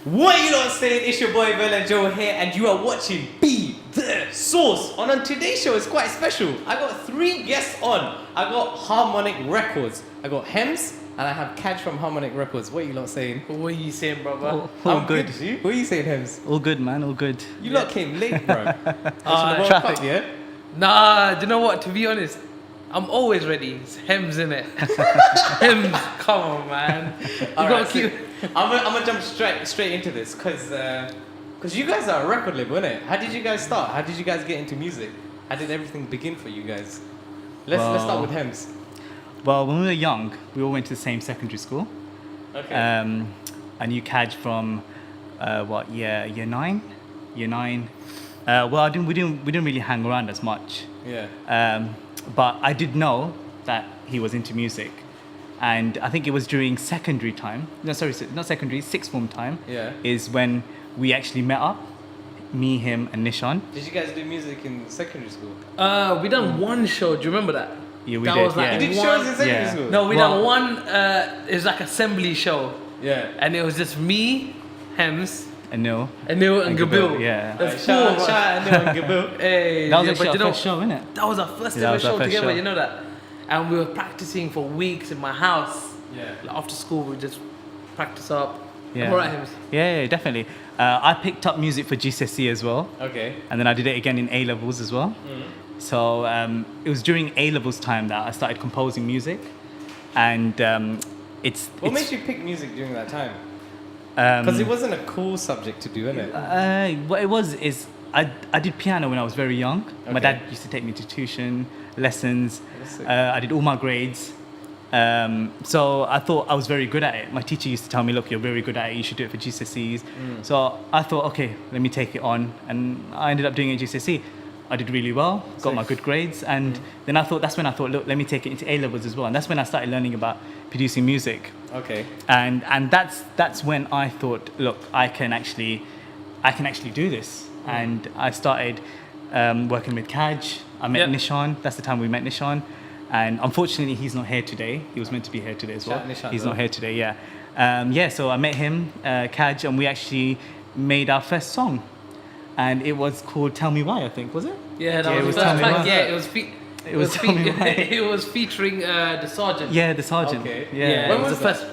What you lot saying? It's your boy Velan Joe here, and you are watching Be The Source. On today's show, it's quite special. I got 3 guests on. I got Harmonic Records, I got Hemz, and I have Kaj from Harmonic Records. What you lot saying? What are you saying, brother? All good. What are you saying, Hemz? All good, man. All good. You lot came late, bro. Traffic. Yeah? Nah, do you know what? To be honest, I'm always ready. It's Hemz, innit? Hemz, come on, man. You gotta keep... I'm gonna jump straight into this, cause you guys are a record label, innit? How did you guys start? How did you guys get into music? How did everything begin for you guys? Let's start with Hemz. Well, when we were young, we all went to the same secondary school. Okay. I knew Kaj from year 9. Well, we didn't really hang around as much. Yeah. But I did know that he was into music. And I think it was during secondary time. No, sorry, not secondary, sixth form time. Yeah. Is when we actually met up. Me, him, and Nishan. Did you guys do music in secondary school? We done one show. Do you remember that? Yeah, we that did. Was like You did shows in secondary school? No, we done one. It was like assembly show. Yeah. And it was just me, Hemz, Anil. and Gabil. Yeah. That's Shout 4 of us. out Anil and Gabil. Hey, That was yeah, actually but our you know, first show, innit? that was our first Yeah, ever that was our show first together. show. You know that? And we were practicing for weeks in my house. Yeah. Like after school, we just practice up. Yeah. All right, Hemz. Yeah, definitely. I picked up music for GCSE as well. Okay. And then I did it again in A-levels as well. So it was during A-levels time that I started composing music. And What made you pick music during that time? Because it wasn't a cool subject to do, innit? What it was is I did piano when I was very young. Okay. My dad used to take me to tuition, lessons. That's sick. I did all my grades. So I thought I was very good at it. My teacher used to tell me, look, you're very good at it, you should do it for GCSEs. So I thought, okay, let me take it on. And I ended up doing it at GCSE. I did really well, got my good grades. And then that's when I thought, look, let me take it into A-levels as well. And that's when I started learning about producing music. Okay. And that's when I thought, look, I can actually do this. And I started working with Kaj. I met Nishan. That's the time we met Nishan. And unfortunately, he's not here today. He was meant to be here today as well. He's not here today, yeah. So I met him, Kaj, and we actually made our first song. And it was called Tell Me Why, I think, was it? Yeah, that Yeah, was it the was first Tell Me track. Why. Yeah, it was Tell Me Why. it was featuring the Sergeant. Yeah, the Sergeant. Okay. Yeah. When it was the first.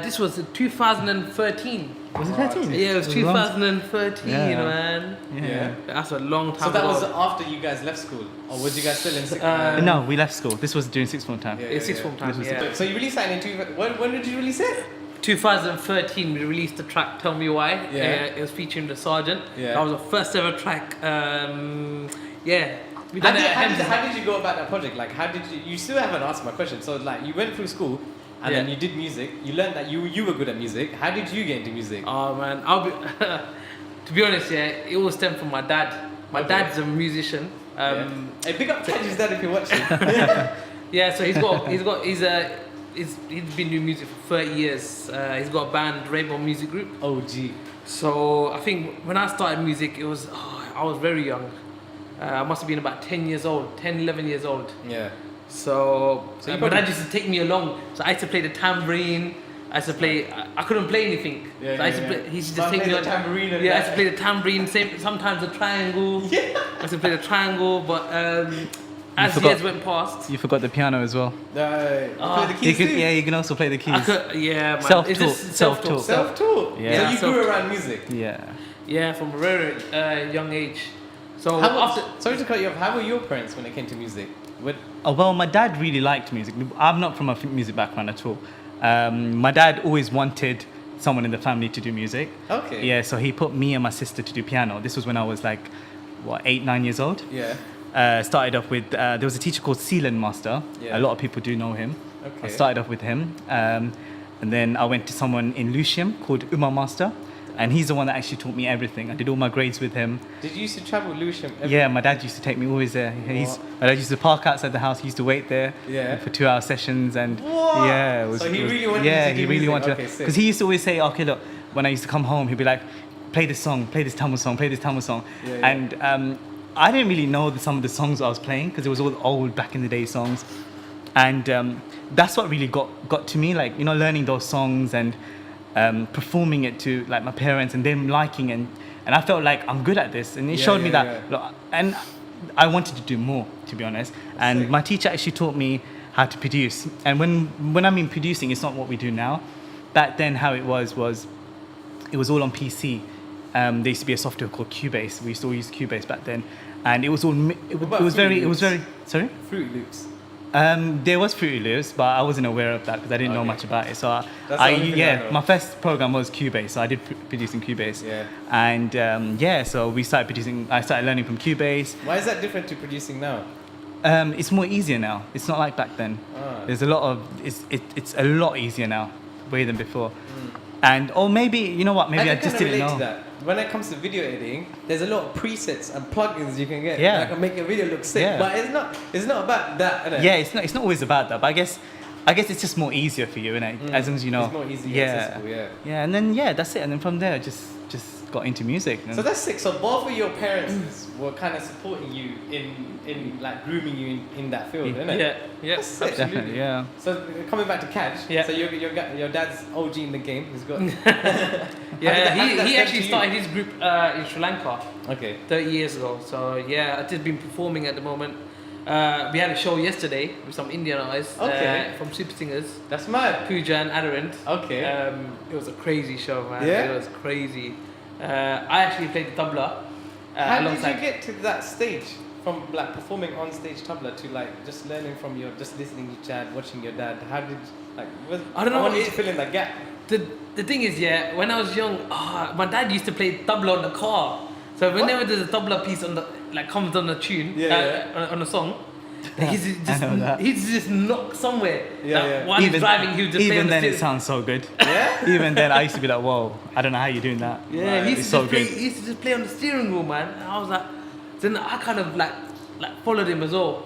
This was 2013. Was it 13? Yeah, it was 2013, Yeah. man. Yeah. That's a long time So that ago. was after you guys left school? Or was you guys still in sixth No, we left school. This was during sixth form time. Yeah. It's sixth form time, yeah. So you released that in when did you release it? 2013, we released the track "Tell Me Why." Yeah. It was featuring the Sergeant. Yeah. That was the first ever track. Yeah. We How done it at Hemz. did you go about that project? Like, how did you still haven't answered my question. So, like, you went through school and then you did music. You learned that you were good at music. How did you get into music? Oh man, to be honest, yeah, it all stemmed from my dad. My dad's a musician. Hey, big up Kaj's dad if you're watching. Yeah, so he's been doing music for 30 years. He's got a band, Rainbow Music Group. OG. So I think when I started music, I was very young. I must have been about 10, 11 years old. Yeah. So you my dad used to take me along. So I used to play the tambourine. I couldn't play anything. Yeah, so I used to play, he used to just take me the on. tambourine and Yeah, I used to play the tambourine. Sometimes the triangle. Yeah. I used to play the triangle, but as forgot- years went past, You forgot the piano as well. You play the keys too? You can also play the keys. man. Self-taught, It's just self-taught. Self-taught. Yeah. So you grew around music. Yeah. Yeah, from a very young age. So Sorry to cut you off. How were your parents when it came to music? Oh, well, my dad really liked music. I'm not from a music background at all. My dad always wanted someone in the family to do music. Okay. Yeah, so he put me and my sister to do piano. This was when I was like, 8, 9 years old. Yeah. Started off with, there was a teacher called Sealand Master. Yeah. A lot of people do know him. Okay. I started off with him. And then I went to someone in Lucium called Uma Master. And he's the one that actually taught me everything. I did all my grades with him. Did you used to travel Lewisham? Yeah, my dad used to take me always there. My dad used to park outside the house. He used to wait there for 2-hour sessions. And What? yeah, it was. So he really wanted yeah, you to do he really music. wanted. Okay, sick. Because he used to always say, okay, look, when I used to come home, he'd be like, play this song, play this Tamil song, play this Tamil song. Yeah. And I didn't really know some of the songs I was playing because it was all old back in the day songs. And that's what really got to me, like, learning those songs and performing it to like my parents and them liking, and I felt like I'm good at this, and it Yeah, showed me yeah, that look, and I wanted to do more, to be honest. And sick. my teacher actually taught me how to produce. And when I mean producing, it's not what we do now. Back then, how it was it was all on PC. There used to be a software called Cubase. We used to all use Cubase back then, and it was all about it was Fruity very Loops? sorry. Fruit Loops. There was Fruity Loops, but I wasn't aware of that because I didn't know Okay. much about it. So That's the only thing I know. my first program was Cubase, so I did produce in Cubase. Yeah. And so we started producing. I started learning from Cubase. Why is that different to producing now? It's more easier now. It's not like back then. Ah. There's a lot of it's a lot easier now, way than before. And or maybe you know what? Maybe I can just kinda didn't relate know. to that. When it comes to video editing, there's a lot of presets and plugins you can get Yeah. that can make your video look sick. Yeah. But it's not about that, innit? Yeah, it's not always about that, but I guess it's just more easier for you, innit? As long as you know. It's more easily accessible, yeah. Yeah, and then that's it. And then from there, I just got into music. And So that's sick. So both of your parents were kind of supporting you in like grooming you in that field, innit? Yeah, That's sick. absolutely. definitely, yeah. So coming back to Catch, Yeah. so your dad's OG in the game. He's got Yeah, how did that he start actually to you? started his group in Sri Lanka okay. 30 years ago. So yeah, I've just been performing at the moment. We had a show yesterday with some Indian artists Okay. from Super Singers, That's mad. Pooja and Adarand. Okay. It was a crazy show, man. Yeah? It was crazy. I actually played the tabla. How did alongside- you get to that stage? From like performing on stage tabla to like just learning from just listening to Chad, watching your dad. How did I don't know, want you it- to fill in that gap. The thing is, yeah, when I was young, my dad used to play tabla on the car. So whenever there's a tabla piece on the comes on the tune, on a song, he's just knock somewhere. Yeah, Like, yeah. while he's driving, he would just play even on the then it steering. sounds so good. Yeah. Even then, I used to be like, whoa, I don't know how you're doing that. Yeah, Right. he It's used, to so just play, good. he used to just play on the steering wheel, man. And I was like, then I kind of like followed him as well.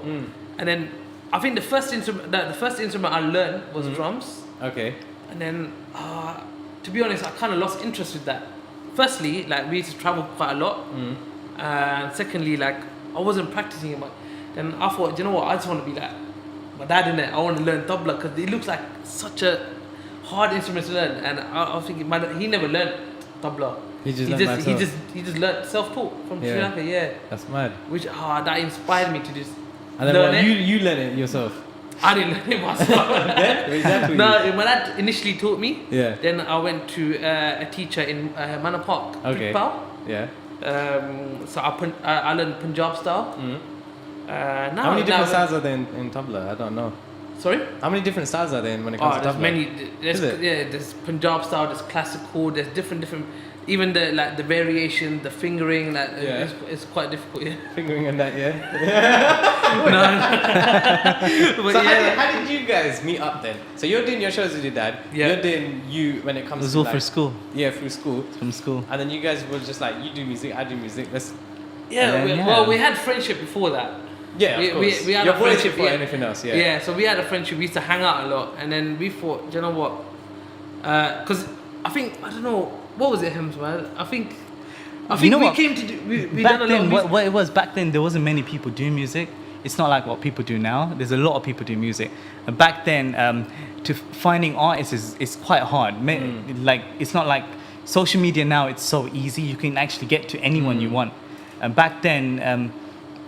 And then I think the first instrument I learned was drums. Okay. And then, to be honest, I kind of lost interest with that. Firstly, like we used to travel quite a lot. And secondly, like I wasn't practicing it much. Then I thought, you know what, I just want to be like my dad in it. I want to learn tabla because it looks like such a hard instrument to learn. And I was thinking, he never learned tabla. He just learned by himself. He just learned self-taught from Sri Yeah. Lanka. Yeah, That's mad. which that inspired me to just And then learn what, it. you learn it yourself. I didn't learn it myself. Yeah. Exactly. No, my dad initially taught me. Yeah. Then I went to a teacher in Manor Park, Okay. Prithpal. Yeah. So I learned Punjab style. Now, How many different now- styles are there in tabla? I don't know. Sorry? How many different styles are there when it comes to There's tabla? many. There's, Is it? yeah, there's Punjab style, there's classical, there's different. Even the variation, the fingering, Yeah. it's quite difficult. Yeah. Fingering and that, yeah. But So yeah, how did you guys meet up then? So you're doing your shows with your dad. Yeah. You're doing when it It comes was to all like, for school, Yeah, through school. from school. And then you guys were just like, you do music, I do music. Let's yeah. And then, yeah. Well, we had friendship before that. yeah, We- of we- course. we had Your a boys friendship, before yeah. anything else, yeah. Yeah, so we had a friendship. We used to hang out a lot, and then we thought, do you know what? Because I don't know, what was it, Hemz, man? I think You know we what? came to do. We Back done a lot then, of music. what it was back then, there wasn't many people doing music. It's not like what people do now. There's a lot of people doing music. And back then, to finding artists is quite hard. Like it's not like social media now. It's so easy. You can actually get to anyone you want. And back then,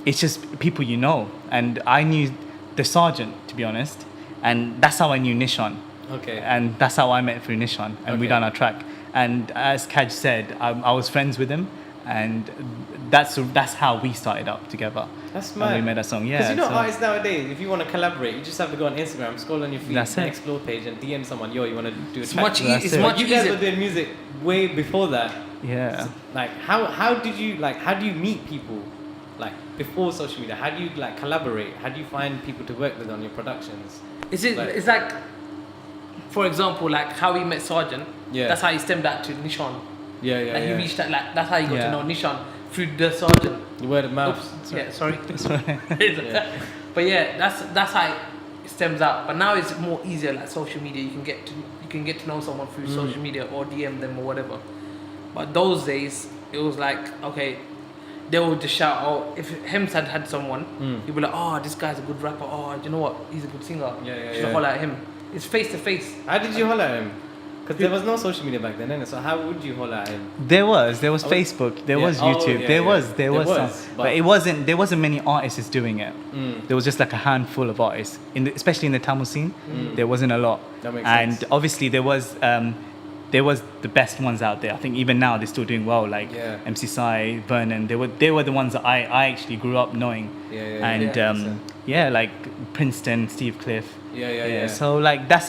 it's just people you know. And I knew the sergeant, to be honest, and that's how I knew Nishan. Okay. And that's how I met through Nishan, and we Okay. done our track. And as Kaj said, I was friends with him, and that's how we started up together. That's And mad. we made a song, yeah. Because you know so- artists nowadays, if you want to collaborate, you just have to go on Instagram, scroll on your feed, That's it. explore page, and DM someone, yo, you want to do a It's track? much That's it's it. much You guys easier. were doing music way before that. Yeah. Like how do you meet people like before social media? How do you like collaborate? How do you find people to work with on your productions? It's like, for example, like how we met Sergeant. Yeah. That's how he stemmed out to Nishan. Yeah, Like he reached that. Like that's how he got Yeah. to know Nishan through the Sergeant. The word of mouth. Oops. Yeah. Sorry. Yeah. But yeah, that's how it stems out. But now it's more easier, like social media. You can get to know someone through social media or DM them or whatever. But those days, it was like, okay, they would just shout out. If Hemz had someone, he'd be like, oh, this guy's a good rapper. Oh, you know what? He's a good singer. Yeah, yeah, Should yeah. holler at him. It's face to face. How did you holler at him? Because there was no social media back then, innit? So how would you holler at him? There was Oh, Facebook, there yeah. was Oh, YouTube, yeah, there yeah. was There was, some, but- but there wasn't many artists doing it. There was just like a handful of artists, especially in the Tamil scene. There wasn't a lot, That makes and sense. obviously there was the best ones out there. I think even now they're still doing well, like Yeah. MC Sai, Vernon. They were the ones that I actually grew up knowing, and like Princeton, Steve Cliff. Yeah. So like that's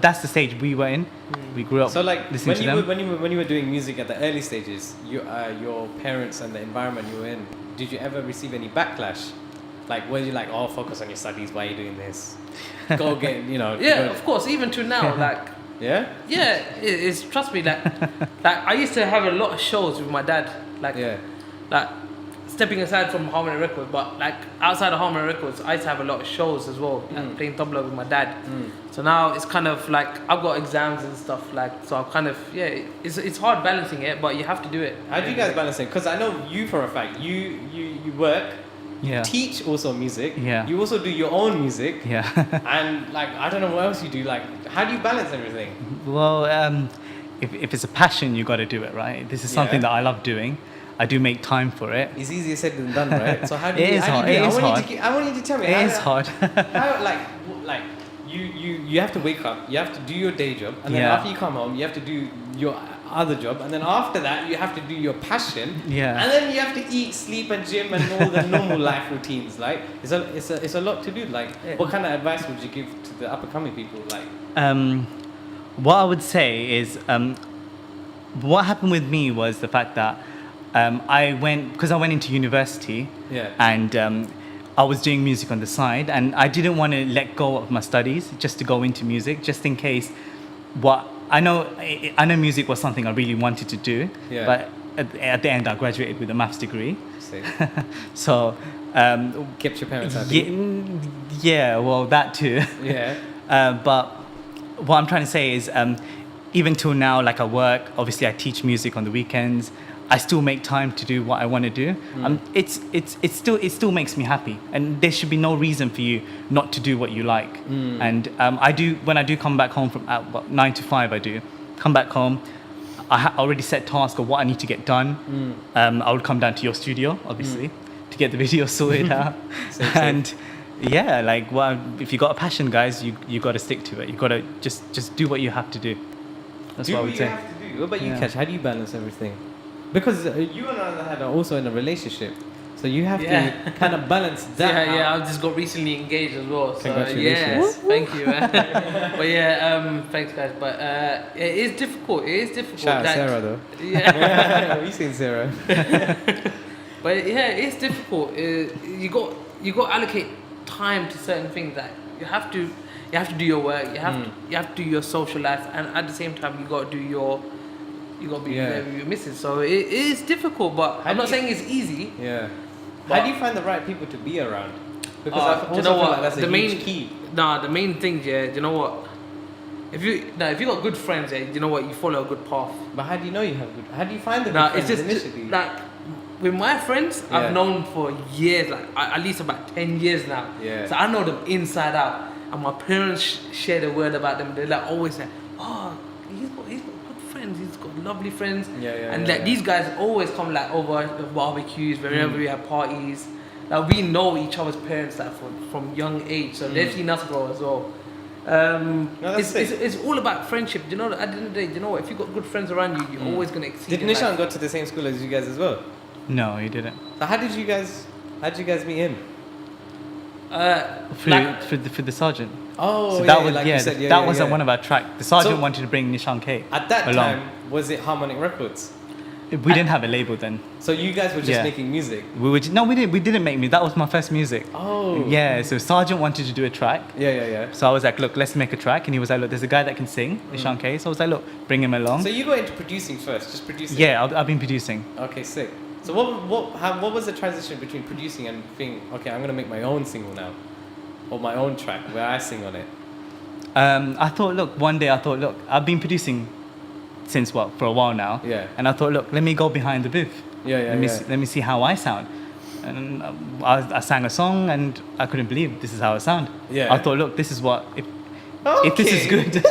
that's the stage we were in. We grew up. So like listening to them. when you were doing music at the early stages, your parents and the environment you were in, did you ever receive any backlash? Like were you like, oh, focus on your studies, why are you doing this? Go get, you know. Yeah, go- of course. Even to now, like. Yeah? Yeah, it's trust me. Like I used to have a lot of shows with my dad. Like stepping aside from Harmony Records, but like outside of Harmony Records, I used to have a lot of shows as well, like playing tabla with my dad. So now it's kind of like I've got exams and stuff, like so I'm kind of it's hard balancing it, but you have to do it. How do you guys balance it? Because I know you for a fact. You work. Yeah. Teach also music. Yeah. You also do your own music. Yeah. And like I don't know what else you do. Like how do you balance everything? Well, if it's a passion, you got to do it, right? This is something Yeah. that I love doing. I do make time for it. It's easier said than done, right? So how do It you? is how hard. do you do It is I want hard. You to, I want you to tell me. It how, is hard. How like you have to wake up. You have to do your day job, and then Yeah. after you come home, you have to do your other job, and then after that, you have to do your passion. Yeah. And then you have to eat, sleep, and gym, and all the normal life routines. Like it's a lot to do. Like what kind of advice would you give to the up and coming people? Like What I would say is, what happened with me was the fact that I went into university, Yeah. and I was doing music on the side, and I didn't want to let go of my studies just to go into music, just in case. I know music was something I really wanted to do, Yeah. but at the end I graduated with a maths degree, say, so kept your parents happy. yeah, well that too. Yeah. But what I'm trying to say is, even till now, like I work, obviously I teach music on the weekends. I still make time to do what I want to do. It still makes me happy, and there should be no reason for you not to do what you like. And when I do come back home from 9 to 5, I do come back home. I already set tasks of what I need to get done. I would come down to your studio, obviously, to get the video sorted out. Same. And yeah, like if you got a passion, guys, you got to stick to it. You got to just do what you have to do. That's Do what I what would you say. have to do. What about you, Yeah. Cash? How do you balance everything? Because you and I are also in a relationship, so you have Yeah. to kind of balance that. Yeah, out. I just got recently engaged as well. So Congratulations. yeah, thank you. But yeah, thanks guys. But it is difficult. It is difficult. Shout out like- Sarah though. Yeah. We seen Sarah. But yeah, it's difficult. You got to allocate time to certain things. That you have to do your work. You have to do your social life, and at the same time you got to be there with your missus. So it is difficult, but How I'm do not you- saying it's easy. Yeah. But- How do you find the right people to be around? Because I Do also you know feel what? like that's a The huge main key. the main thing, yeah. Do you know what? If you got good friends, yeah, you know what? You follow a good path. But how do you know you have good? How do you find the good Nah, friends it's just initially? like with my friends, Yeah. I've known for years, like at least about 10 years now. Yeah. So I know them inside out. And my parents share the word about them. They like always say, "Oh, he's got good friends. He's got lovely friends." And like these guys always come like over the barbecues, wherever we have parties. Like we know each other's parents like from young age, so they've seen us grow as well. that's It's all about friendship. You know, at the end of the day, you know what? If you got good friends around you, you're always gonna exceed. Did in Nishan life. go to the same school as you guys as well? No, you didn't. So how did you guys meet him? For the sergeant. Oh, So that was like you said, that was at one of our tracks. The sergeant So- wanted to bring Nishan K At that along. time, was it Harmonic Records? We didn't have a label then. So you guys were just Yeah. making music. We didn't make music. That was my first music. Oh. Yeah, so Sergeant wanted to do a track. Yeah. So I was like, look, let's make a track. And he was like, look, there's a guy that can sing, Nishan K. So I was like, look, bring him along. So you got into producing first, just producing. Yeah, I've been producing. Okay, sick. So what was the transition between producing and being okay? I'm gonna make my own single now, or my own track where I sing on it. One day I thought, look, I've been producing since for a while now. Yeah. And I thought, look, let me go behind the booth. Yeah. Let me see how I sound. And I sang a song and I couldn't believe this is how I sound. Yeah. I thought, look, this is what if this is Okay. good.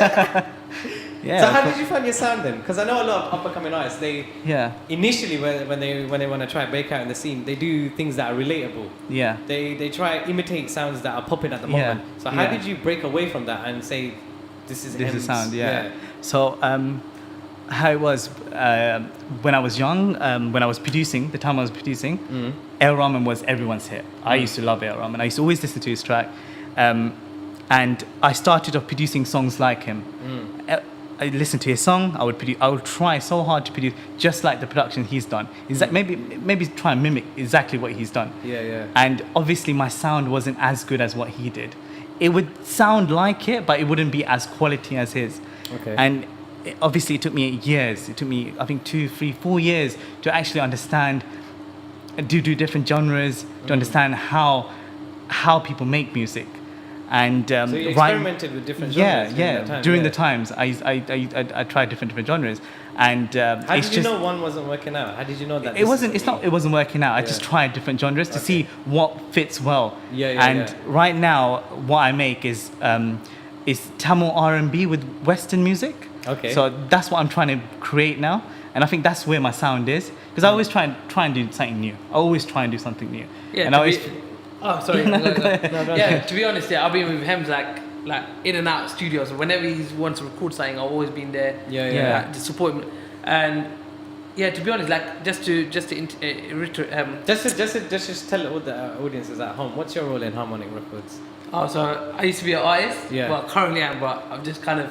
Yeah. So how did you find your sound then? Because I know a lot of up and coming artists. They Yeah. initially when they want to try and break out in the scene, they do things that are relatable. Yeah. They try and imitate sounds that are popping at the Yeah. moment. So how Yeah. did you break away from that and say, this is This is Hemz? sound, yeah. So how it was when I was young, when I was producing, the time I was producing, El Rahman was everyone's hit. I used to love El Rahman. I used to always listen to his track, and I started off producing songs like him. I listened to his song. I would try so hard to produce just like the production he's done. Maybe try and mimic exactly what he's done. Yeah. And obviously my sound wasn't as good as what he did. It would sound like it, but it wouldn't be as quality as his. Okay. And obviously it took me years. It took me, I think, 2, 3, 4 years to actually understand, do different genres, to understand how people make music. And So you experimented with different genres during that time, during the times I tried different genres, and How did you know one wasn't working out? How did you know that it wasn't working out. I just Yeah. tried different genres to see what fits well. And right now what I make is Tamil R&B with Western music. Okay. So that's what I'm trying to create now, and I think that's where my sound is, because I always try and do something new. I always try and do something new. Yeah. And I always Oh, sorry. No, No, go ahead. No, go yeah, ahead. to be honest, I've been with Hemz like in and out of studios. Whenever he wants to record something, I've always been there. Yeah. Like, to support him. And yeah, to be honest, like just to reiterate. Just tell all the audiences at home, what's your role in Harmonic Records? So I used to be an artist. Yeah. Well, currently I'm, but I've just kind of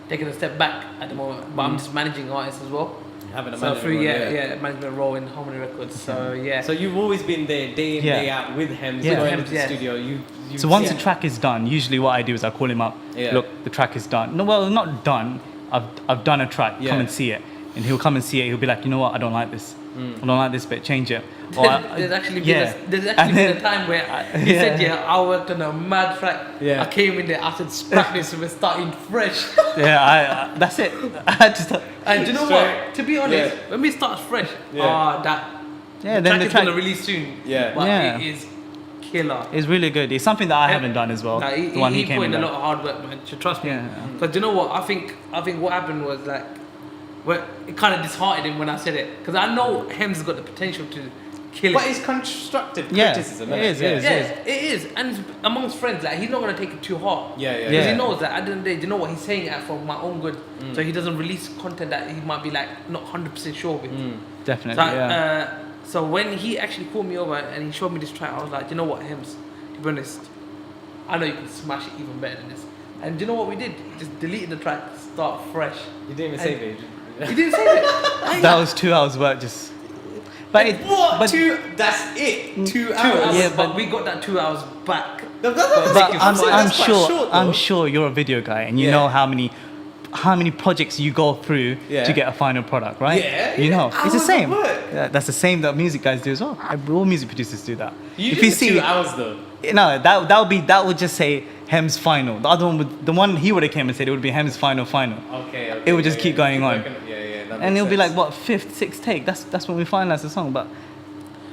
taken a step back at the moment. But I'm just managing artists as well. Having a So management through role, management role in Harmony Records. So yeah. So you've always been there day in, Yeah. day out with Hemz, Yeah. going Hemz, into the yeah. studio. You So once Yeah. the track is done, usually what I do is I call him up. Yeah. Look, the track is done. No, well, not done. I've done a track. Yeah. Come and see it. And he'll come and see it. He'll be like, you know what? I don't like this. I don't like this bit. Change it. Or There's actually yeah. been And a then- time where he yeah. said, I worked on a mad track. Yeah. I came in there, I said, scrap this, we're starting fresh. Yeah, that's it. I had to start. And do you know Straight. what? To be honest, Yeah. when we start fresh, Yeah. the then track is gonna release soon. Yeah. But Yeah. it is killer. It's really good. It's something that I haven't done as well. Like, the one he came put in. in a with. lot of hard work, man. So trust me. Yeah. Because do you know what? I think what happened was like, it kind of disheartened him when I said it. Because I know Hemz has got the potential to kill it. But it's constructive Yeah, criticism. it innit? is, it is. Yeah, it is, and it's amongst friends, like he's not gonna take it too hard. Yeah. Because Yeah. he knows that at the end of the day, you know what, he's saying it for my own good, so he doesn't release content that he might be like not 100% sure with. Definitely. So, Yeah. so when he actually called me over and he showed me this track, I was like, you know what, Hemz, to be honest, I know you can smash it even better than this. And do you know what we did? He just deleted the track, start fresh. You didn't even And- save it. He didn't say that. That was 2 hours work just. But it, What? But, That's it. 2 2 hours. hours, Yeah, but but- we got that 2 hours back. but I'm saying I'm that's quite sure. short, I'm though. sure you're a video guy, and you Yeah. know how many projects you go through Yeah. to get a final product, right? Yeah, You know, yeah. it's the Hours of same. work. Yeah, that's the same that music guys do as well. All music producers do that. You did 2 hours though. No, that would just say Hemz final. The other one the one he would have came and said it would be Hemz final. Okay. It would just keep going on. Yeah. That And makes it'll be sense. like what, 5th, 6th take. That's when we finalize the song. But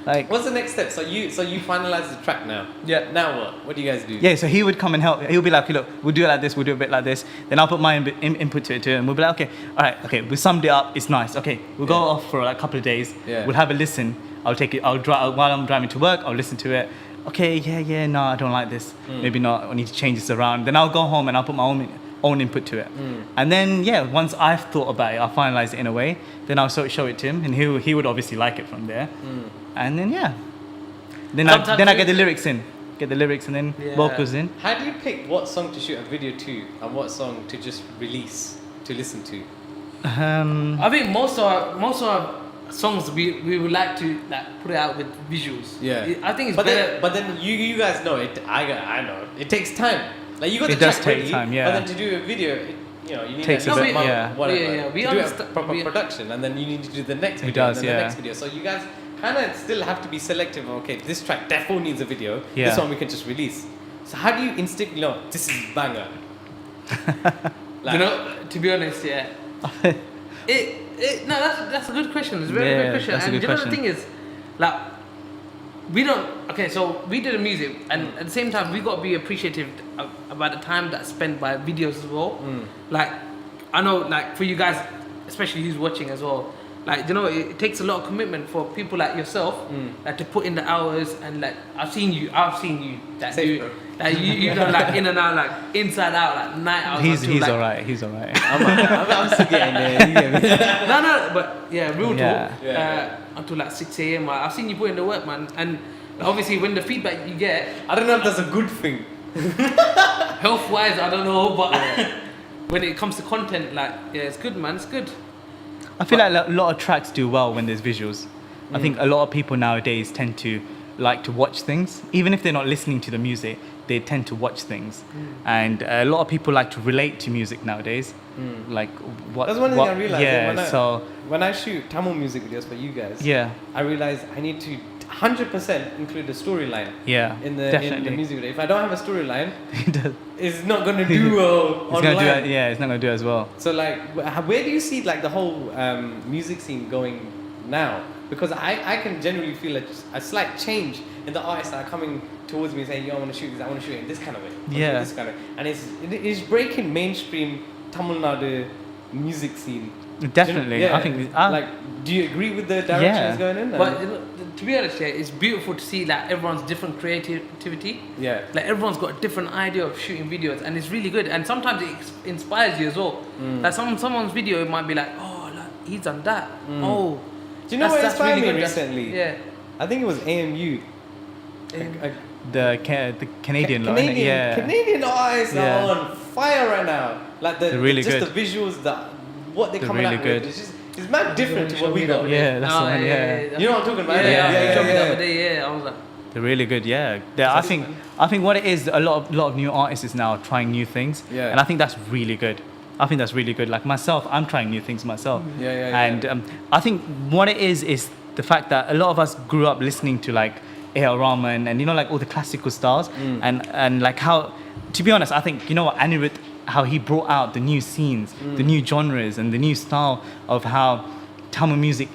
like, What's the next step? So you finalize the track now. Yeah. Now what? What do you guys do? yeah, so he would come and help. He'll be like, look, we'll do it like this, we'll do a bit like this. Then I'll put my input to it too, and we'll be like, okay, all right, okay, we summed it up, it's nice. Okay, we'll go off for like a couple of days. Yeah. We'll have a listen. I'll take it. I'll drive while I'm driving to work. I'll listen to it. Okay, yeah, no, I don't like this. Maybe not. I need to change this around. Then I'll go home and I'll put my own input to it. And then once I've thought about it, I'll finalize it in a way. Then I'll show it to him, and he would obviously like it from there. And then Then Sometimes I you- get the lyrics in. Get the lyrics and then Yeah. vocals in. How do you pick what song to shoot a video to and what song to just release to listen to? I think most of our songs we would like to like put it out with visuals. I think it's but better. But then you guys know it. I know it takes time. Like you got It the does track take ready, time, yeah. But then to do a video, you need Takes at a least bit, month, yeah. whatever. Yeah, we to do a understand- proper we- production, and then you need to do the next It video, does, and then yeah. the next video. So you guys kind of still have to be selective. Okay, this track definitely needs a video. Yeah. This one we can just release. So how do you instinct? This is banger. Like, you know, to be honest, yeah. No, that's a good question. It's a very Yeah, good question. that's a And good you know the question. thing is, like, we don't. Okay, so we did the music, and at the same time, we got to be appreciative about the time that's spent by videos as well. Like, I know, like, for you guys, especially who's watching as well, like, you know, it takes a lot of commitment for people like yourself, like, to put in the hours, and like, I've seen you, that you know, like, in and out, like, inside out, like, night out. He's like, alright. He's alright. I'm still getting there. You get me? no, but yeah, real Yeah. talk. Until like 6 a.m. I've seen you put in the work, man, and obviously when the feedback you get, I don't know if that's a good thing. health-wise, I don't know, but when it comes to content, like, yeah, it's good, man, it's good. I feel like a lot of tracks do well when there's visuals. I think a lot of people nowadays tend to like to watch things, even if they're not listening to the music. They tend to watch things, and a lot of people like to relate to music nowadays. Like what? That's one thing I realized. Yeah. When I shoot Tamil music videos for you guys, Yeah. I realize I need to 100% include a storyline. Yeah. In the definitely. music video. If I don't have a storyline, It does. it's not gonna do well It's online. gonna do it. Yeah, it's not gonna do as well. So like, where do you see like the whole music scene going now? Because I can genuinely feel a slight change in the artists that are coming towards me saying, yo, I want to shoot this, I want to shoot it in this kind of way. I wanna shoot Yeah. it this kind of way. And it's breaking mainstream Tamil Nadu music scene. Definitely. Yeah. I think. Like, do you agree with the direction Yeah. it's going in? But you know, to be honest, yeah, it's beautiful to see like everyone's different creativity. Yeah. Like everyone's got a different idea of shooting videos, and it's really good. And sometimes it inspires you as well. Like someone's video, it might be like, oh, like, he's done that. Oh, Do you know what that's inspired really me good. recently? Yeah. I think it was AMU. The Canadian lot, innit? Yeah. Canadian artists Yeah. are on fire right now. Like They're really just good. the visuals, what they're They're coming really out good. with. It's mad different to what we got. Yeah, that's the one. Yeah. You know what I'm talking about? Yeah, you told me the yeah. other day. Yeah, I was like, They're really good, yeah. I think what it is, a lot of new artists is now trying new things, Yeah. and I think that's really good. I think that's really good. Like myself, I'm trying new things myself. Yeah. And I think what it is the fact that a lot of us grew up listening to like A.R. Rahman and like all the classical styles, and like how, to be honest, I think what Anirudh, how he brought out the new scenes, the new genres, and the new style of how Tamil music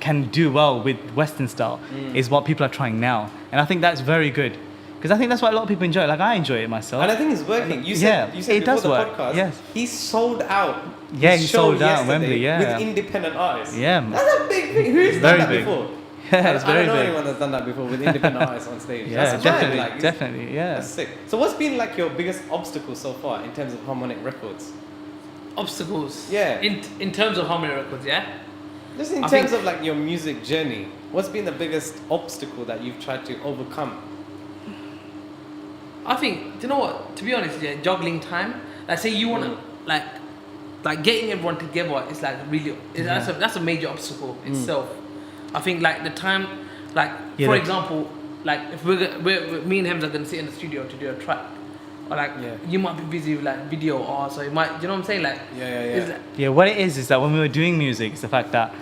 can do well with Western style is what people are trying now, and I think that's very good because I think that's what a lot of people enjoy. Like I enjoy it myself. And I think it's working. You Yeah, said it before does the work. podcast, Yes. he sold out. Yeah, his he show sold out yesterday Wembley, yeah. with independent artists. Yeah, man. That's a big thing. Who's done Very that big. before? Yeah, it's I very don't know big. anyone that's done that before with independent artists on stage. Yeah, That's mad, definitely, like, it's- definitely, yeah. That's sick. So what's been like your biggest obstacle so far in terms of Harmonic Records? obstacles. Yeah. In terms of Harmonic Records, yeah. Just in I terms think- of like your music journey, what's been the biggest obstacle that you've tried to overcome? I think, do you know what? To be honest, yeah, juggling time. Like, say you wanna like getting everyone together. It's like really, that's a major obstacle itself. I think like the time, like Yeah, for like- example, like if me and Hemz are gonna sit in the studio to do a track, or like you might be busy with like video, or so you might, you know what I'm saying? Like it's like- Yeah, what it is that when we were doing music, it's the fact that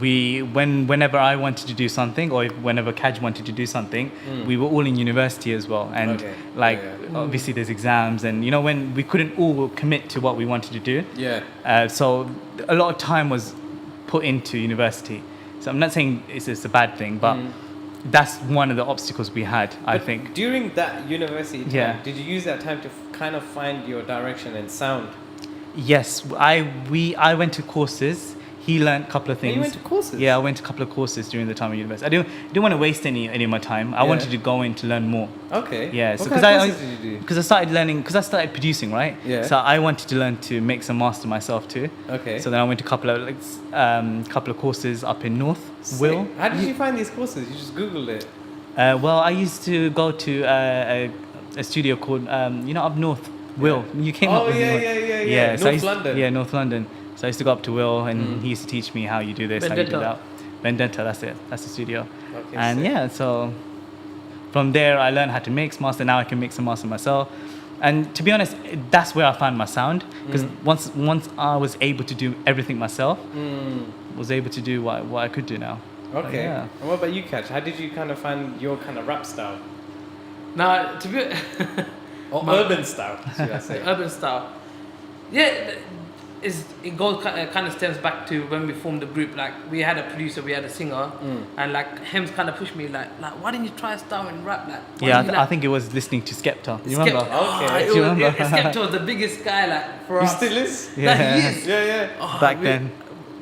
whenever I wanted to do something, or whenever Kaj wanted to do something, we were all in university as well, and Okay. like Yeah. obviously there's exams, and when we couldn't all commit to what we wanted to do, Yeah. so a lot of time was put into university. So I'm not saying it's a bad thing, but that's one of the obstacles we had, I But think. during that university time, Yeah. did you use that time to kind of find your direction and sound? Yes, I went to courses. He learned a couple of Oh, things. you went to courses? Yeah, I went to a couple of courses during the time of university. I didn't want to waste any of my time. I Yeah. wanted to go in to learn more. Okay. Yeah, so what kind of courses did you do? because I started learning, because I started producing, right? Yeah. So I wanted to learn to mix and master myself too. Okay. So then I went to a couple of courses up in North. Sick. Will. How did you find these courses? You just Googled it. Well, I used to go to a studio called up north. Will. You came up Oh with yeah, Will. yeah, yeah. So I North used- London. Yeah, North London. So I used to go up to Will, and he used to teach me how you do this, how you do Vendetta. that. Vendetta, that's it. That's the studio. Okay, And sick. yeah, so from there I learned how to mix, master. Now I can mix and master myself. And to be honest, that's where I found my sound. Because once I was able to do everything myself, was able to do what I could do now. But Okay. yeah. And what about you, Catch? How did you kind of find your kind of rap style? now to be Or urban style, should I say? urban style. Yeah, it goes kind of stems back to when we formed the group. Like we had a producer, we had a singer, and like Hemz kind of pushed me like why didn't you try starting rap? Like why Yeah, didn't you, I think it was listening to Skepta. You Skepta. remember? Okay. Do you remember? Skepta was the biggest guy like for He us. still is? Yeah. Like, he is. Yeah. Oh, Back then.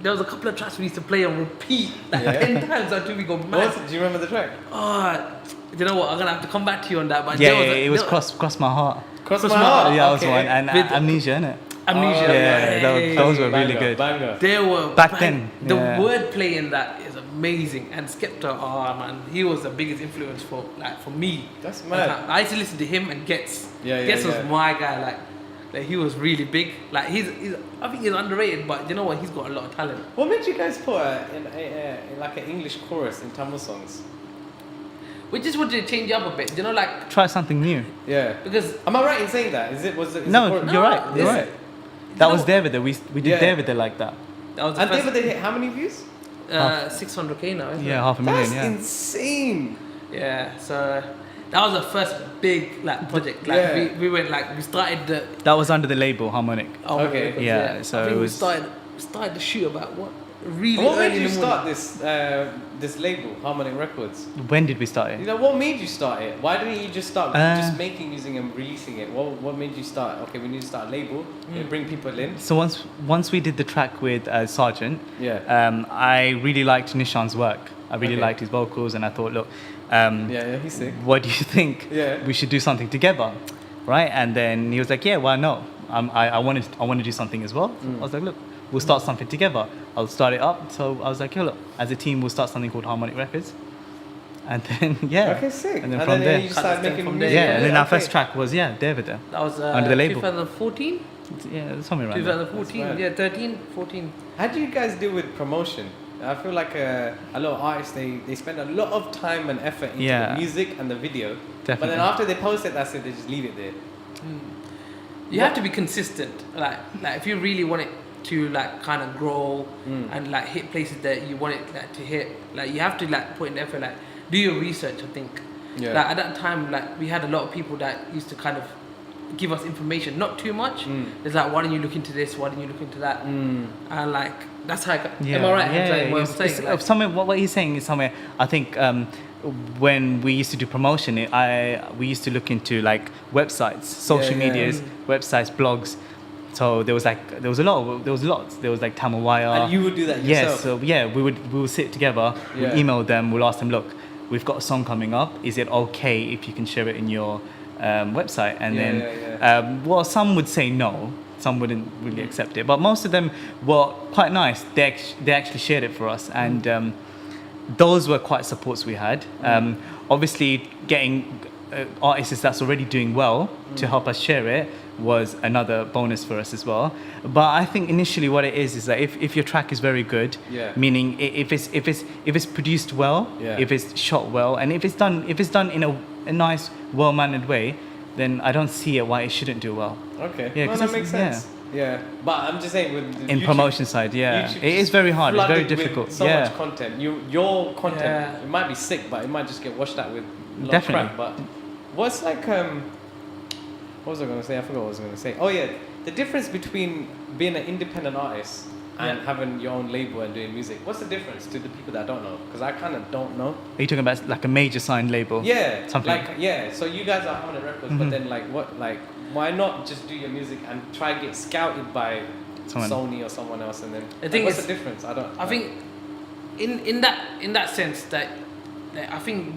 There was a couple of tracks we used to play on repeat like Yeah. 10 times until we go mad. Do you remember the track? Oh, you know what? I'm gonna have to come back to you on that. But Yeah, there it was there- cross my heart. Cross My my Heart. heart. Yeah, that was Okay. one. And With- Amnesia, innit? Amnesia. Yeah, those were really Banger, good. Banger. They were Back then, The yeah. wordplay in that is amazing, and Skepta, oh man, he was the biggest influence for me. That's mad. I used to listen to him and Gets. Yeah, Gets yeah. was my guy. Like he was really big. Like he's I think he's underrated, but you know what? He's got a lot of talent. What made you guys put in like an English chorus in Tamil songs? We just wanted to change it up a bit. You know, like Try something new. Yeah. because Am I right in saying that? Is it No, chorus- you're right. You're Is right. it? That No. was David. We did Yeah. David like that. that was the And first, David, they hit how many views? 600K now. Isn't Yeah, it? 500,000. That's Yeah. insane. Yeah. So that was the first big like project. Like Yeah. we went like we started the. That was under the label Harmonic. Okay. Yeah, so I think it we was- started the shoot about what really And what early made in you the start morning. this label, Harmonic Records? When did we start You it? know, what made you start it? Why didn't you just start Uh, just making music and releasing it? What made you start? Okay, we need to start a label. Bring people in. So once we did the track with Sergeant, Yeah. I really liked Nishan's work. I really Okay. liked his vocals, and I thought, look, Yeah, he's sick. what do you think? Yeah. We should do something together, right? And then he was like, yeah, why not? I want to do something as well. Mm. I was like, look, we'll start something together. I'll start it up. So I was like, yeah, look, as a team, we'll start something called Harmonic Records. And then yeah. Okay, sick. And then from there, you just started Kinda making from music. there. yeah. And then our Okay. first track was David. That was Under the label. 2014, Yeah, something around there. 2014, That's yeah, 13, 14. How do you guys deal with promotion? I feel like a lot of artists, they spend a lot of time and effort into Yeah. the music and the video. But Definitely. then after they post it, that's it, they just leave it there. You have to be consistent. Like if you really want it to like kind of grow and like hit places that you want it like to hit, like you have to like put in effort. Like do your research. I think. Yeah. Like at that time, like we had a lot of people that used to kind of give us information, not too much. It's like, why don't you look into this? Why don't you look into that? And like that's how. Am I right? Yeah, Like, what I'm it's- saying? it's, Like, somewhere, what he's saying is somewhere. I think when we used to do promotion, we used to look into like websites, social Yeah, yeah. medias, websites, blogs. So there was lots. There was like Tamil Wire. And you would do that Yes. yourself? So yeah, we would sit together. Yeah. We email them. We'll ask them, look, we've got a song coming up. Is it okay if you can share it in your website? And Yeah, then, yeah, well, some would say no. Some wouldn't really accept it, but most of them were quite nice. They actually shared it for us, and those were quite supports we had. Obviously, getting artists that's already doing well to help us share it was another bonus for us as well. But I think initially what it is that if your track is very good, Yeah. meaning if it's produced well, Yeah. if it's shot well, and if it's done in a nice, well-mannered way, then I don't see it why it shouldn't do well. Okay. Yeah, no, 'cause that it's- makes sense. Yeah. But I'm just saying with the In YouTube- promotion side, yeah, YouTube it is very hard. It's very flooded with difficult. So yeah, much content. Your content, Yeah. it might be sick, but it might just get washed out with a lot Definitely. of crap. But what's like what was I gonna say? I forgot what I was gonna say. Oh yeah, the difference between being an independent artist and having your own label and doing music. What's the difference to the people that don't know? Because I kind of don't know. Are you talking about like a major signed label? Yeah, Something. like yeah. So you guys are Harmonic Records, but then like what? Like why not just do your music and try get scouted by Someone. Sony or someone else, and then I think what's it's- the difference? I don't. I think in that sense that I think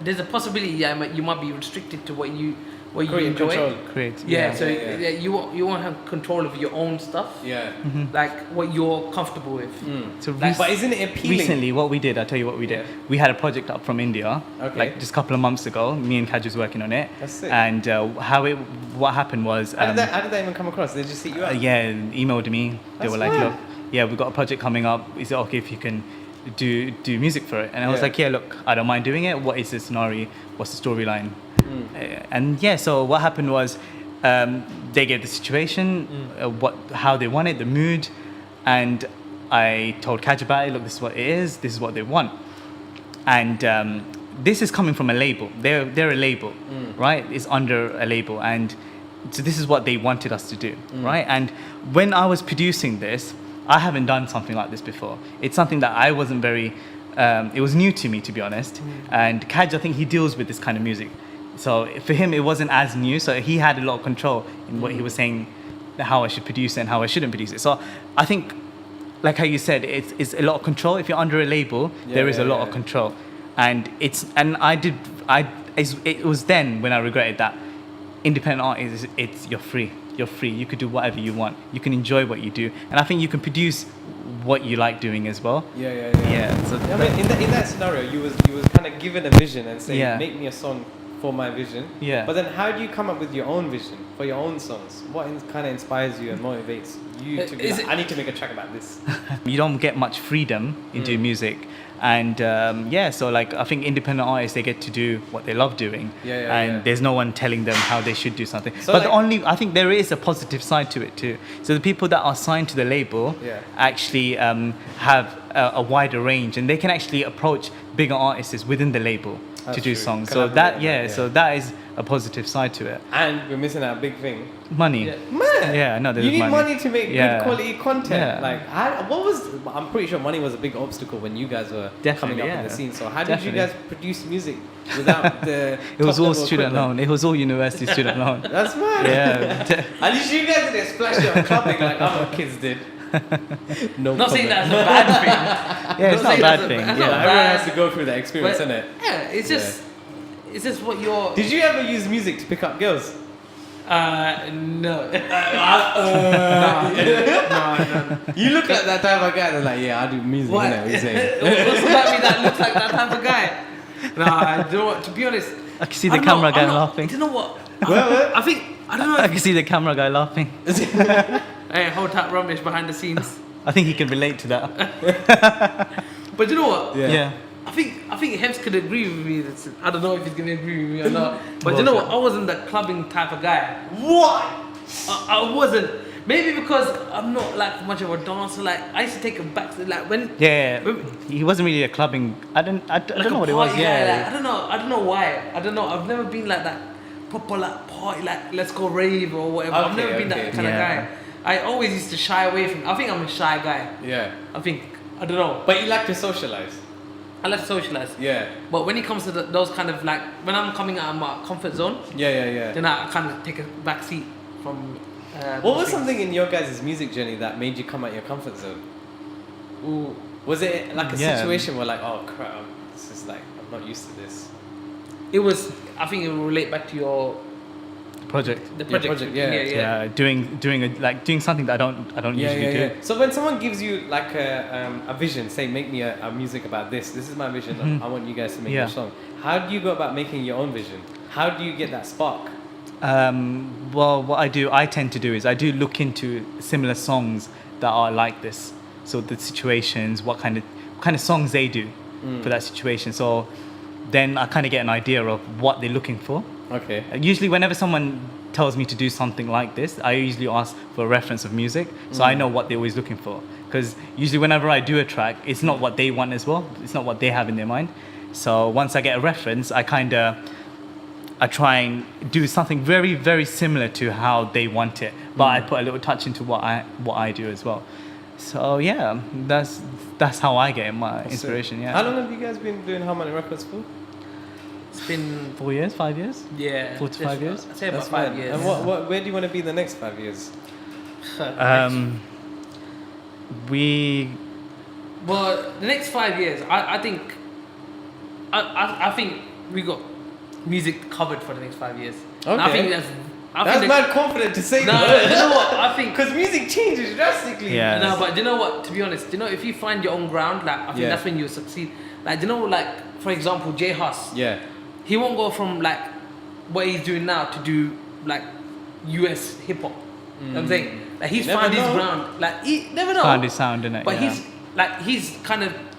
there's a possibility you might be restricted to what you Create enjoy. control. Create. Yeah, so yeah, yeah. you won't have control of your own stuff, Yeah. like what you're comfortable with. So Like, But isn't it appealing? recently, what we did, I'll tell you what we did. Yeah. We had a project up from India, Okay. like just a couple of months ago. Me and Kaj was working on it. That's sick. And what happened was, How did that even come across? They just see you out? yeah, emailed me. They That's were like, fine. look, yeah, we've got a project coming up. Is it okay if you can do music for it? And I was Yeah. like, yeah, look, I don't mind doing it. What is the scenario? What's the storyline? And yeah, so what happened was they gave the situation, how they want it, the mood, and I told Kaj about it. Look, this is what it is. This is what they want, and this is coming from a label. They're a label, right? It's under a label, and so this is what they wanted us to do, right? And when I was producing this, I haven't done something like this before. It's something that I wasn't very, it was new to me, to be honest. And Kaj, I think he deals with this kind of music. So for him, it wasn't as new. So he had a lot of control in what he was saying, how I should produce it and how I shouldn't produce it. So I think, like how you said, it's a lot of control. If you're under a label, there is a lot of control. And it was then when I regretted that independent art is you're free. You're free. You could do whatever you want. You can enjoy what you do, and I think you can produce what you like doing as well. Yeah. So I mean, in that scenario, you was kind of given a vision and say, make me a song for my vision. Yeah. But then, how do you come up with your own vision for your own songs? What kind of inspires you and motivates you to be like, I need to make a track about this? You don't get much freedom in doing music. And so like I think independent artists, they get to do what they love doing, and there's no one telling them how they should do something. So but I think there is a positive side to it too. So the people that are signed to the label actually have a wider range, and they can actually approach bigger artists within the label to do songs. So that so that is a positive side to it. And we're missing out a big thing. Money. Man. No, there's you need money. to make good quality content. Like, I'm pretty sure money was a big obstacle when you guys were coming up in the scene. So how did you guys produce music without the? It was all student loan. It was all university student loan. That's mad. Yeah. At least you guys didn't splash it on clubbing like other kids did. No. Not saying that's a bad thing. Yeah, it's not a bad thing. Everyone has to go through that experience, isn't it? Yeah, it's just. It's just what you're. Did you ever use music to pick up girls? No. No. You look like that type of guy that's like, I do music. What? What you saying? What's about me that looks like that type of guy? No, I don't know. To be honest, I can see the camera guy laughing. Do you know what? What? I don't know. I can see the camera guy laughing. Hey, hold that rubbish behind the scenes. I think he can relate to that. But you know what? Yeah. I think Hemz could agree with me. I don't know if he's gonna agree with me or not. But you know what? I wasn't the clubbing type of guy. What? I wasn't. Maybe because I'm not like much of a dancer. Like I used to take a back. Like when. He wasn't really a clubbing. I don't know what it was. Like, I don't know why. I don't know. I've never been like that proper like party. Like let's go rave or whatever. I've never been that kind of guy. I always used to shy away from. I think I'm a shy guy. Yeah. I don't know. But you like to socialize. I like to socialize. Yeah. But when it comes to those kind of like when I'm coming out of my comfort zone. Yeah. Then I kind of take a back seat from. What was something in your guys' music journey that made you come out your comfort zone? Ooh. Was it like a situation where like, oh crap, this is like I'm not used to this? It was. I think it will relate back to your project. The project. Yeah. Doing something that I don't usually do. So when someone gives you like a vision, say make me a music about this. This is my vision. I want you guys to make your song. How do you go about making your own vision? How do you get that spark? Well, what I tend to do is I do look into similar songs that are like this. So the situations, what kind of songs they do for that situation. So then I kind of get an idea of what they're looking for. Okay. Usually whenever someone tells me to do something like this, I usually ask for a reference of music, so I know what they're always looking for. Because usually whenever I do a track, it's not what they want as well. It's not what they have in their mind. So once I get a reference, I try and do something very, very similar to how they want it, but I put a little touch into what I do as well. So yeah, that's how I get my inspiration. Yeah. How long have you guys been doing Harmonic Records for? It's been 4 years, 5 years. Yeah. 4 to 5 years. I'd say about 5 years. And where do you want to be in the next 5 years? Well, the next 5 years, I think we got music covered for the next 5 years. Okay. And I think that's mad confident to say. No, you know what? I think because music changes drastically. Yeah. No, but you know what? To be honest, if you find your own ground, like I think that's when you succeed. Like like for example, J Hus. Yeah. He won't go from like what he's doing now to do like US hip hop. You know what I'm saying? Like he's found his ground. Like he never know. Found his sound, innit? But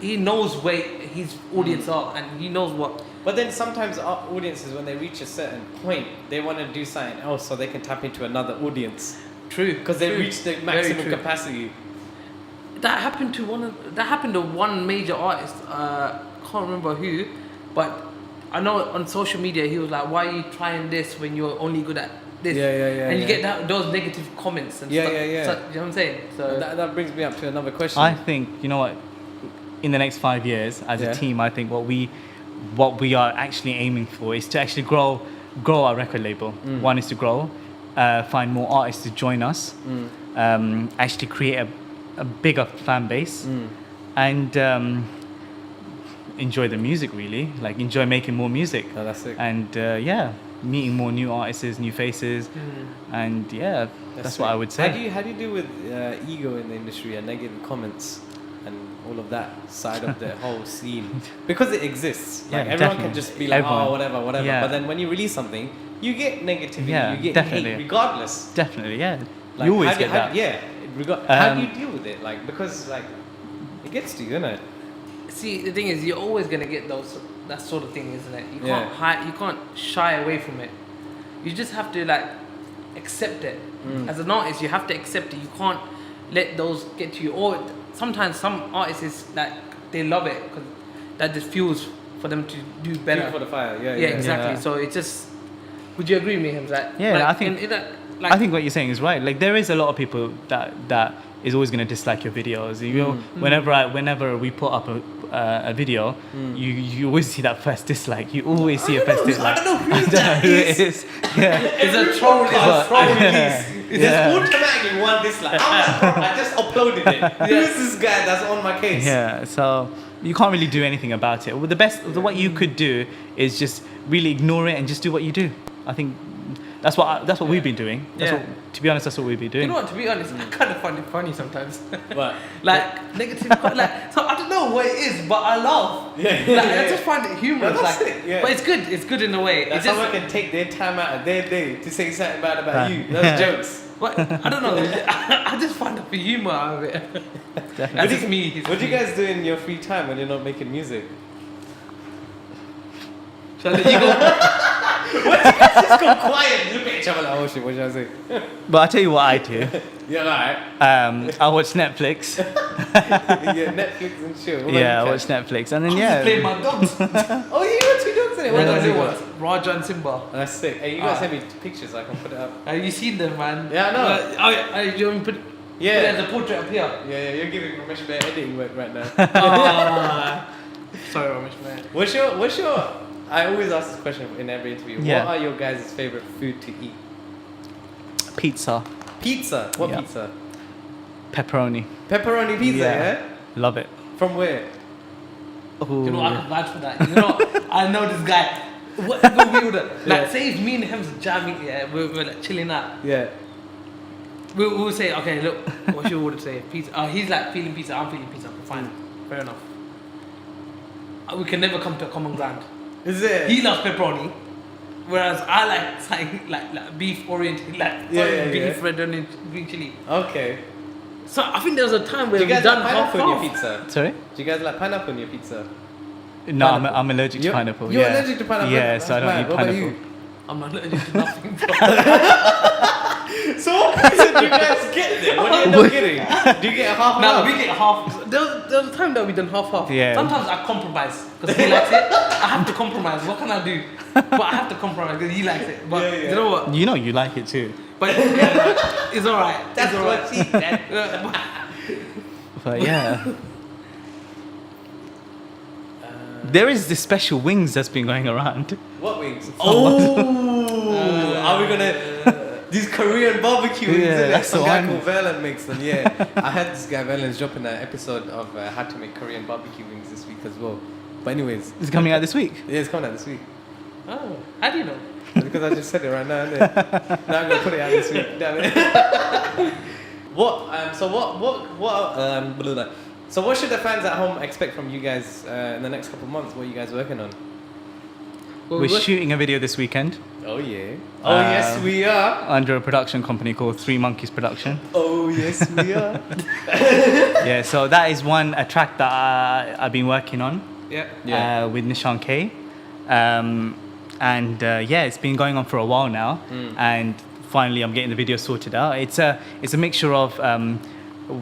he knows where his audience are and he knows what. But then sometimes our audiences, when they reach a certain point, they want to do something else so they can tap into another audience. True. Because they reach the maximum capacity. That happened to one major artist. Can't remember who, but I know on social media he was like, "Why are you trying this when you're only good at this. Yeah, And you yeah. get those negative comments and Yeah, stuff. yeah, yeah. So, you know what I'm saying? So That brings me up to another question. I think, you know what, in the next 5 years as Yeah. a team, I think what we are actually aiming for is to actually grow our record label. One is to grow, find more artists to join us, actually create a bigger fan base, and enjoy the music, really, like enjoy making more music. Oh, that's it. And meeting more new artists, new faces, and that's what I would say. How do you deal with ego in the industry and negative comments and all of that side of the whole scene? Because it exists. Like Yeah, everyone definitely. can just be like, Everyone. oh, whatever. Yeah. But then when you release something, you get negativity, Yeah, you get definitely. hate, regardless. Definitely, yeah. Like, You always how get that. Yeah. How do you deal with it? Like, because like it gets to you, innit? see, the thing is, you're always gonna get that sort of thing, isn't it? You Yeah. can't hide, you can't shy away from it. You just have to like accept it. As an artist, you have to accept it. You can't let those get to you. Or sometimes some artists is like they love it because that just fuels for them to do better. Fuel for the fire. Yeah, Yeah, exactly. Yeah. So it just. Would you agree with me, Hemz? Like, Yeah, like, I think- I think what you're saying is right. Like there is a lot of people that is always going to dislike your videos. You know, whenever we put up a video, you always see that first dislike. You always see a first dislike. I don't know who who it is. Yeah. it's a troll. It's a troll release. It's just automatically one dislike. I'm like, bro, I just uploaded it. Who is this guy that's on my case? Yeah, so you can't really do anything about it. Well, what you could do is just really ignore it and just do what you do. I think that's what we've been doing. To be honest, that's what we've been doing. You know what? To be honest, I kind of find it funny sometimes. What? Like negative, like so I don't know what it is, but I laugh. I just find it humorous. No, that's like, it, yeah. but it's good. It's good in a way. That's It's just, someone can take their time out of their day to say something bad about you. That's jokes. but I don't know. I just find the humor out of it. That's just me. What do you guys do in your free time when you're not making music? Shall I let you go? Just go quiet. Look at each other like, oh shit, what should I say? But I'll tell you what I do. Yeah, alright. I watch Netflix. Yeah, Netflix and chill. What about Yeah, I you, watch Netflix, and then Play my dogs. Oh, you got two dogs in it. What What does does it it want? Raja and Simba. That's sick. Hey, you gotta send me pictures so I can put it up. Have you seen them, man? Yeah, I know. You want me to put Yeah. put it as a portrait up here? Yeah, you're giving Ramesh Bear editing work right now. Sorry, Ramesh, man. What's your I always ask this question in every interview. Yeah. What are your guys' favorite food to eat? Pizza, Pizza. What Yeah. pizza? pepperoni. Pepperoni pizza, yeah? Love it. From where? Ooh. You know, I can vouch for that. You know, I know this guy. What we would like, Yeah. say if me and him jamming, yeah, we're like chilling out. Yeah. We will say, okay, look, what you would say? Pizza. He's like feeling pizza. I'm feeling pizza. Fine, fair enough. We can never come to a common ground. Is it? He loves pepperoni, whereas I like something like beef oriented, like Yeah, beef yeah. red onion green chili. Okay. So I think there was a time where Do you we guys done like half pineapple on your half. pizza? Sorry? Do you guys like pineapple on your pizza? No, Pineapple. I'm allergic to You're- pineapple. you're yeah. allergic to pineapple? Yeah, That's so I don't mad. eat What about pineapple. you? I'm not allergic to nothing. So what pizza do you guys get then? What do you end up getting? Do you get a half No, half? we get half. There was a time that we done half. Yeah. Sometimes I compromise because he likes it. I have to compromise. What can I do? But I have to compromise because he likes it. But Yeah, yeah. you know what? You know you like it too. But yeah, it's alright. That's It's alright. what she said. But yeah. There is this special wings that's been going around. What wings? Oh, are we gonna these Korean barbecue wings? Yeah, Isn't it? that's Some the guy one. called Velan makes them. Yeah, I heard this guy Velan's dropping an episode of how to make Korean barbecue wings this week as well. But anyways, It's coming out this week. yeah, it's coming out this week. Oh, how do you know? Because I just said it right now, innit? Now I'm gonna put it out this week. Damn it. Blah, blah. So what should the fans at home expect from you guys in the next couple of months? What are you guys working on? Well, We're shooting a video this weekend Oh yeah. Oh yes, we are. under a production company called Three Monkeys Production. Oh yes, we are. Yeah, so that is a track that I've been working on Yeah. with Nishan K. It's been going on for a while now, and finally I'm getting the video sorted out. It's a mixture of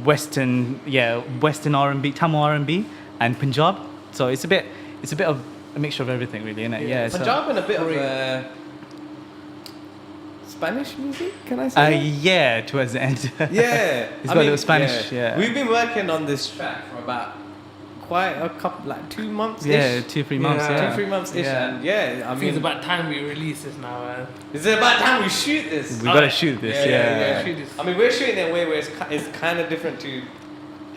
Western R&B, Tamil R&B, and Punjab. So it's a bit of a mixture of everything, really, isn't it? Yeah. Punjab and a bit of Spanish music? Can I say that? Yeah, towards the end. Yeah. He's got a little Spanish, yeah. We've been working on this track for about quite a couple, like 2 months. Yeah, 2-3 months. Yeah. 2-3 months ish. Yeah. And yeah, I I think mean, it's about time we release this now. is it about time we shoot this? We gotta shoot this. Yeah. Shoot this. I mean, we're shooting it in a way where it's kind of different to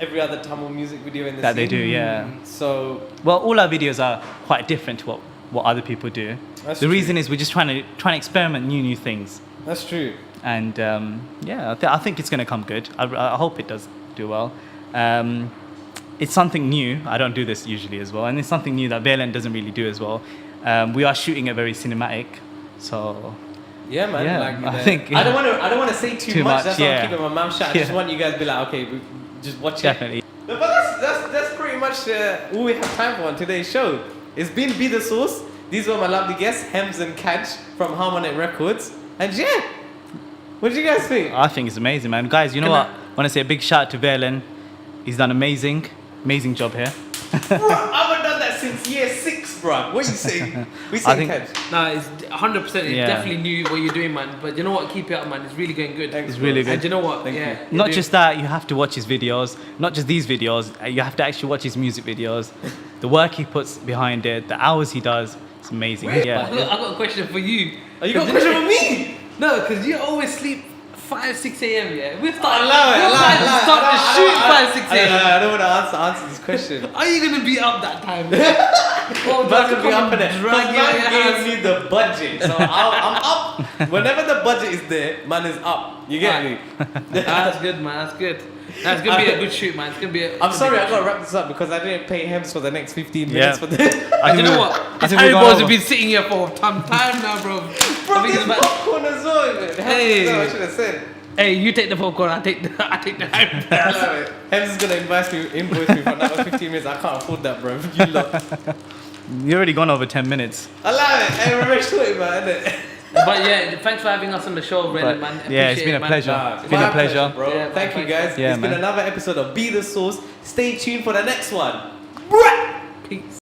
every other Tamil music video in the That they scene. do. Yeah. So Well, all our videos are quite different to what other people do. That's The true. reason is we're just trying to experiment new things, that's true. and yeah, I think it's gonna come good. I hope it does do well. It's something new. I don't do this usually as well, and it's something new that Velan doesn't really do as well. We are shooting it very cinematic, so Yeah, man. Yeah, like, I think, I don't want to say too much. That's why I'm yeah. keeping my mouth shut. I just want you guys to be like, okay, just watch definitely. it. But that's pretty much all we have time for on today's show. It's been Be The Source. These were my lovely guests, Hemz and Kaj from Harmonic Records. And yeah, what do you guys think? I think it's amazing, man. Guys, you know what? I want to say a big shout out to Velan. He's done amazing job here. Bro, I haven't done that since year 6, bro. What are you saying? We I saying think- Kaj. No, it's 100%. It's Yeah. definitely new what you're doing, man. But you know what? Keep it up, man. It's really going good. Thanks, It's bro. really good. And you know what? Thank yeah. you. you're Not doing- just that, you have to watch his videos. Not just these videos. You have to actually watch his music videos. The work he puts behind it, the hours he does, it's amazing. I Yeah. got a question for you. Are you got a question for me? No, because you always sleep 5, 6 a.m. Yeah, we're starting. Allow it, we're allow it, starting to allow it. start the shoot 5, 6 a.m. I don't want to answer this question. Are you gonna be up that time? Oh, Man's gonna be up in it. Drag your Man ass. gave me the budget, so I'm up. Whenever the budget is there, man is up. You get me? That's good, man. That's good. That's gonna be a good shoot, man. It's gonna be. I'm sorry, I gotta wrap this up because I didn't pay Hemz for the next 15 minutes Yeah. for this. You know what? I These think Harry we're boys going have been sitting here for some time now, bro. Bro, I think there's it's about- popcorn as well. Man. Hey. I should have said. Hey, you take the popcorn. I take the Harry. I love it. Hemz is gonna invoice me for another 15 minutes. I can't afford that, bro. You lot. You're already gone over 10 minutes. I love it. Hey, we're very short, man, isn't it? But yeah, thanks for having us on the show, Brendan, man. Yeah, it's Appreciate been it, a man. pleasure. Nah, It's been my a pleasure. bro. Yeah, Thank you, my guys. Yeah, It's been man. another episode of Be The Source. Stay tuned for the next one. Peace.